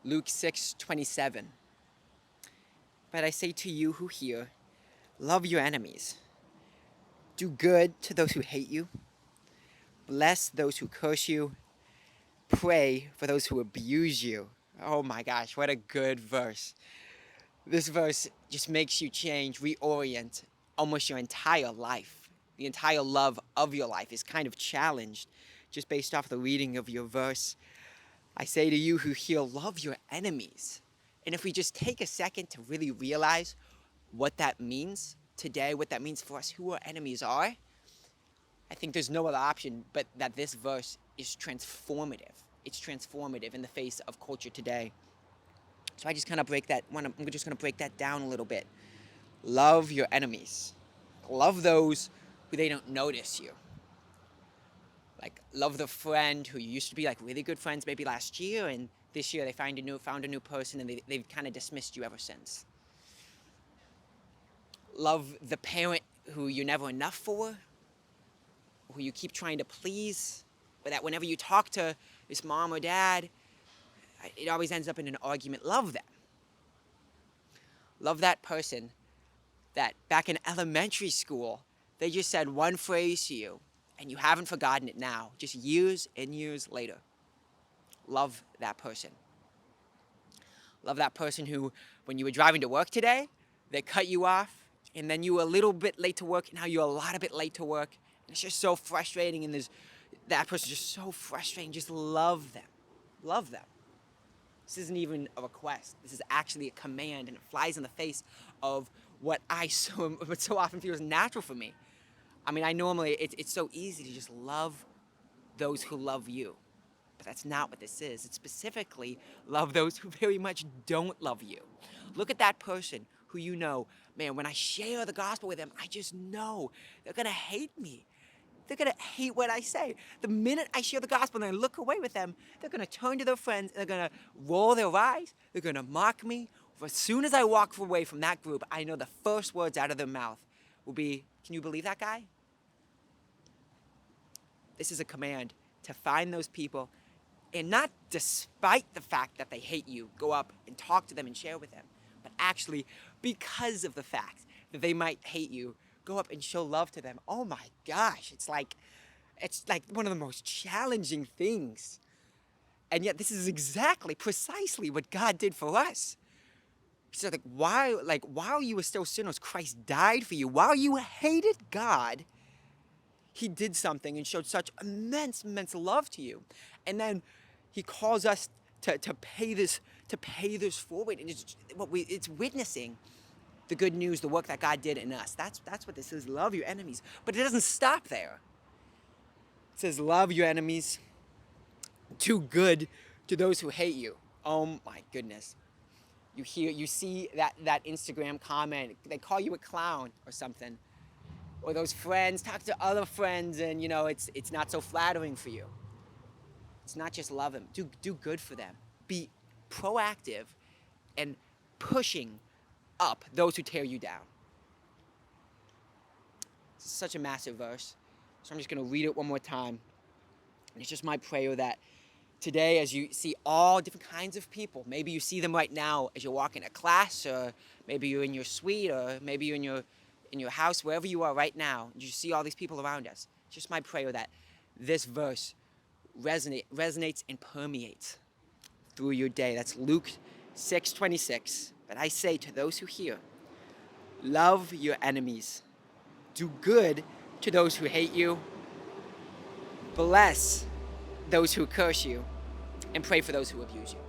Luke 6:27. But I say to you who hear, love your enemies. Do good to those who hate you. Bless those who curse you. Pray for those who abuse you. Oh my gosh, what a good verse. This verse just makes you change, reorient almost your entire life. The entire love of your life is kind of challenged just based off the reading of your verse. I say to you who hear, love your enemies. And if we just take a second to really realize what that means today, what that means for us, who our enemies are, I think there's no other option but that this verse is transformative. It's transformative in the face of culture today. So I just kind of I'm just going to break that down a little bit. Love your enemies. Love those who they don't notice you. Like, love the friend who you used to be like really good friends maybe last year, and this year they found a new person, and they've kind of dismissed you ever since. Love the parent who you're never enough for, who you keep trying to please, but that whenever you talk to this mom or dad, it always ends up in an argument. Love them. Love that person that back in elementary school, they just said one phrase to you, and you haven't forgotten it now, just years and years later. Love that person. Love that person who, when you were driving to work today, they cut you off, and then you were a little bit late to work, and now you're a lot of bit late to work, and it's just so frustrating, and that person's just so frustrating. Just love them. Love them. This isn't even a request. This is actually a command, and it flies in the face of what so often feels natural for me. I mean, it's so easy to just love those who love you. But that's not what this is. It's specifically love those who very much don't love you. Look at that person who you know, man, when I share the gospel with them, I just know they're going to hate me. They're going to hate what I say. The minute I share the gospel and I look away with them, they're going to turn to their friends, they're going to roll their eyes, they're going to mock me. As soon as I walk away from that group, I know the first words out of their mouth will be, can you believe that guy? This is a command to find those people, and not despite the fact that they hate you, go up and talk to them and share with them, but actually because of the fact that they might hate you, go up and show love to them. Oh my gosh, it's like one of the most challenging things. And yet this is precisely what God did for us. He said, while you were still sinners, Christ died for you. While you hated God, he did something and showed such immense love to you. And then he calls us to pay this forward. And it's witnessing the good news, the work that God did in us. That's what this is. Love your enemies. But it doesn't stop there. It says, love your enemies. Do good to those who hate you. Oh my goodness. You see that Instagram comment, they call you a clown or something. Or those friends talk to other friends, and it's not so flattering for you. It's not just love them. Do good for them. Be proactive and pushing up those who tear you down. It's such a massive verse. So I'm just going to read it one more time. And it's just my prayer that today, as you see all different kinds of people, maybe you see them right now as you're walking to class, or maybe you're in your suite, or maybe you're in your house, wherever you are right now, you see all these people around us. It's just my prayer that this verse resonates and permeates through your day. That's Luke 6:26. But I say to those who hear, love your enemies. Do good to those who hate you. Bless those who curse you. And pray for those who abuse you.